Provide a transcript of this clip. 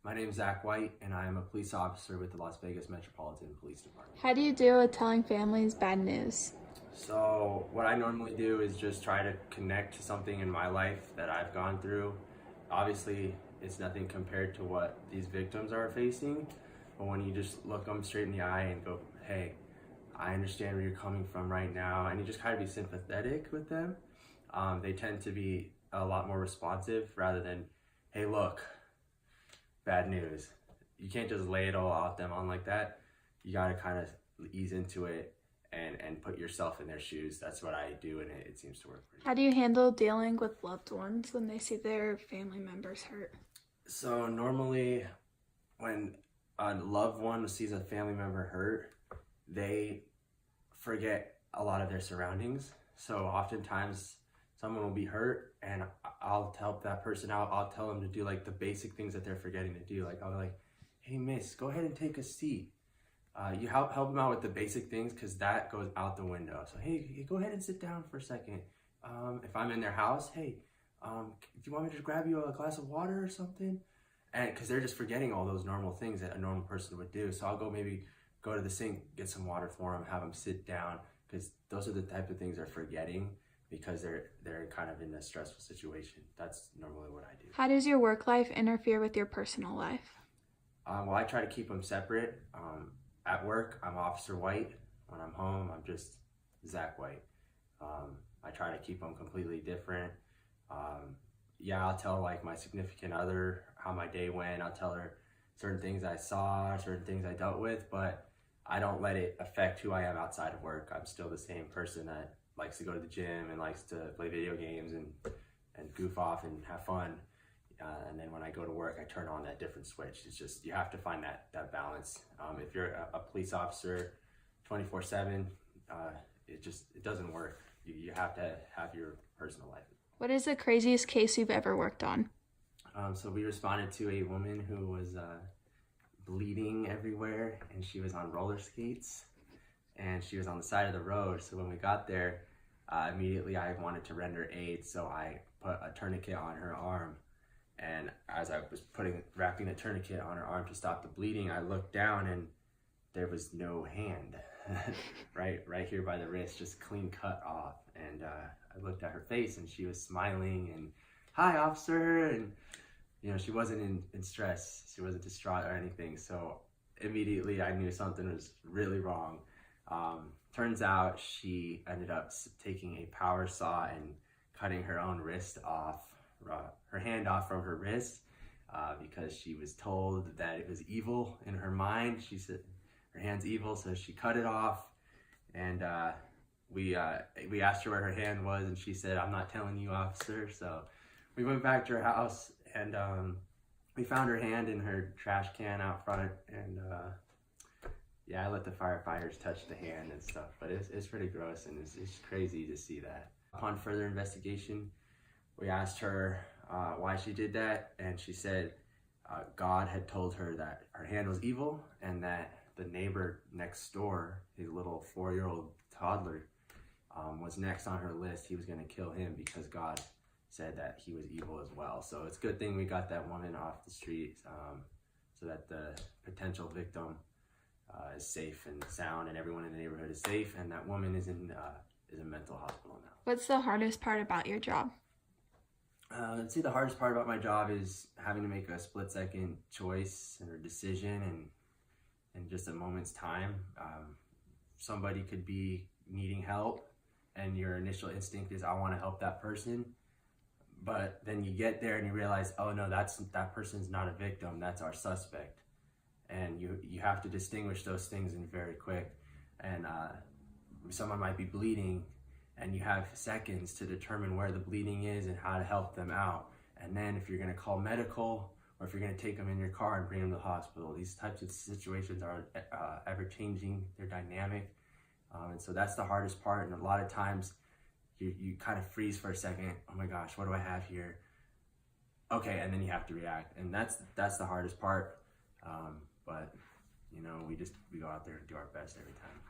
My name is Zach White, and I am a police officer with the Las Vegas Metropolitan Police Department. How do you deal with telling families bad news? So what I normally do is just try to connect to something in my life that I've gone through. Obviously, it's nothing compared to what these victims are facing, but when you just look them straight in the eye and go, hey, I understand where you're coming from right now, and you just kind of be sympathetic with them, they tend to be a lot more responsive rather than, hey, look, bad news. You can't just lay it all out them on like that. You got to kind of ease into it and put yourself in their shoes. That's what I do, and it seems to work pretty How do you handle dealing with loved ones when they see their family members hurt? So normally when a loved one sees a family member hurt, they forget a lot of their surroundings. So oftentimes someone will be hurt and I'll help that person out. I'll tell them to do like the basic things that they're forgetting to do. Like I'll be like, hey miss, go ahead and take a seat. You help them out with the basic things because that goes out the window. So hey, go ahead and sit down for a second. If I'm in their house, hey, do you want me to grab you a glass of water or something? And because they're just forgetting all those normal things that a normal person would do. So I'll go to the sink, get some water for them, have them sit down, because those are the type of things they're forgetting because they're kind of in a stressful situation. That's normally what I do. How does your work life interfere with your personal life? Well, I try to keep them separate. At work, I'm Officer White. When I'm home, I'm just Zach White. I try to keep them completely different. Yeah, I'll tell like my significant other how my day went. I'll tell her certain things I saw, certain things I dealt with, but I don't let it affect who I am outside of work. I'm still the same person that likes to go to the gym and likes to play video games and goof off and have fun. And then when I go to work, I turn on that different switch. It's just, you have to find that balance. If you're a police officer 24/7, it doesn't work. You have to have your personal life. What is the craziest case you've ever worked on? So we responded to a woman who was bleeding everywhere, and she was on roller skates, and she was on the side of the road. So when we got there, immediately I wanted to render aid, so I put a tourniquet on her arm. And as I was wrapping the tourniquet on her arm to stop the bleeding, I looked down and there was no hand, right here by the wrist, just clean cut off. And I looked at her face and she was smiling and, hi officer, and she wasn't in stress, she wasn't distraught or anything. So immediately I knew something was really wrong. Turns out she ended up taking a power saw and cutting her own wrist off, her hand off from her wrist, because she was told that it was evil in her mind. She said her hand's evil, so she cut it off. And we asked her where her hand was, and she said, I'm not telling you, officer. So we went back to her house, and we found her hand in her trash can out front. And yeah, I let the firefighters touch the hand and stuff, but it's pretty gross, and it's crazy to see that. Upon further investigation, we asked her why she did that, and she said God had told her that her hand was evil, and that the neighbor next door, his little 4-year-old toddler, was next on her list. He was going to kill him because God said that he was evil as well. So it's a good thing we got that woman off the street, so that the potential victim is safe and sound, and everyone in the neighborhood is safe, and that woman is in a mental hospital now. What's the hardest part about your job? I'd say the hardest part about my job is having to make a split-second choice or decision in just a moment's time. Somebody could be needing help, and your initial instinct is, I want to help that person. But then you get there and you realize, oh no, that person's not a victim, that's our suspect. And you have to distinguish those things in very quick. And someone might be bleeding, and you have seconds to determine where the bleeding is and how to help them out. And then if you're going to call medical, or if you're going to take them in your car and bring them to the hospital, these types of situations are ever changing, they're dynamic. And so that's the hardest part. And a lot of times you kind of freeze for a second. Oh my gosh, what do I have here? Okay, and then you have to react. And that's the hardest part. But we go out there and do our best every time.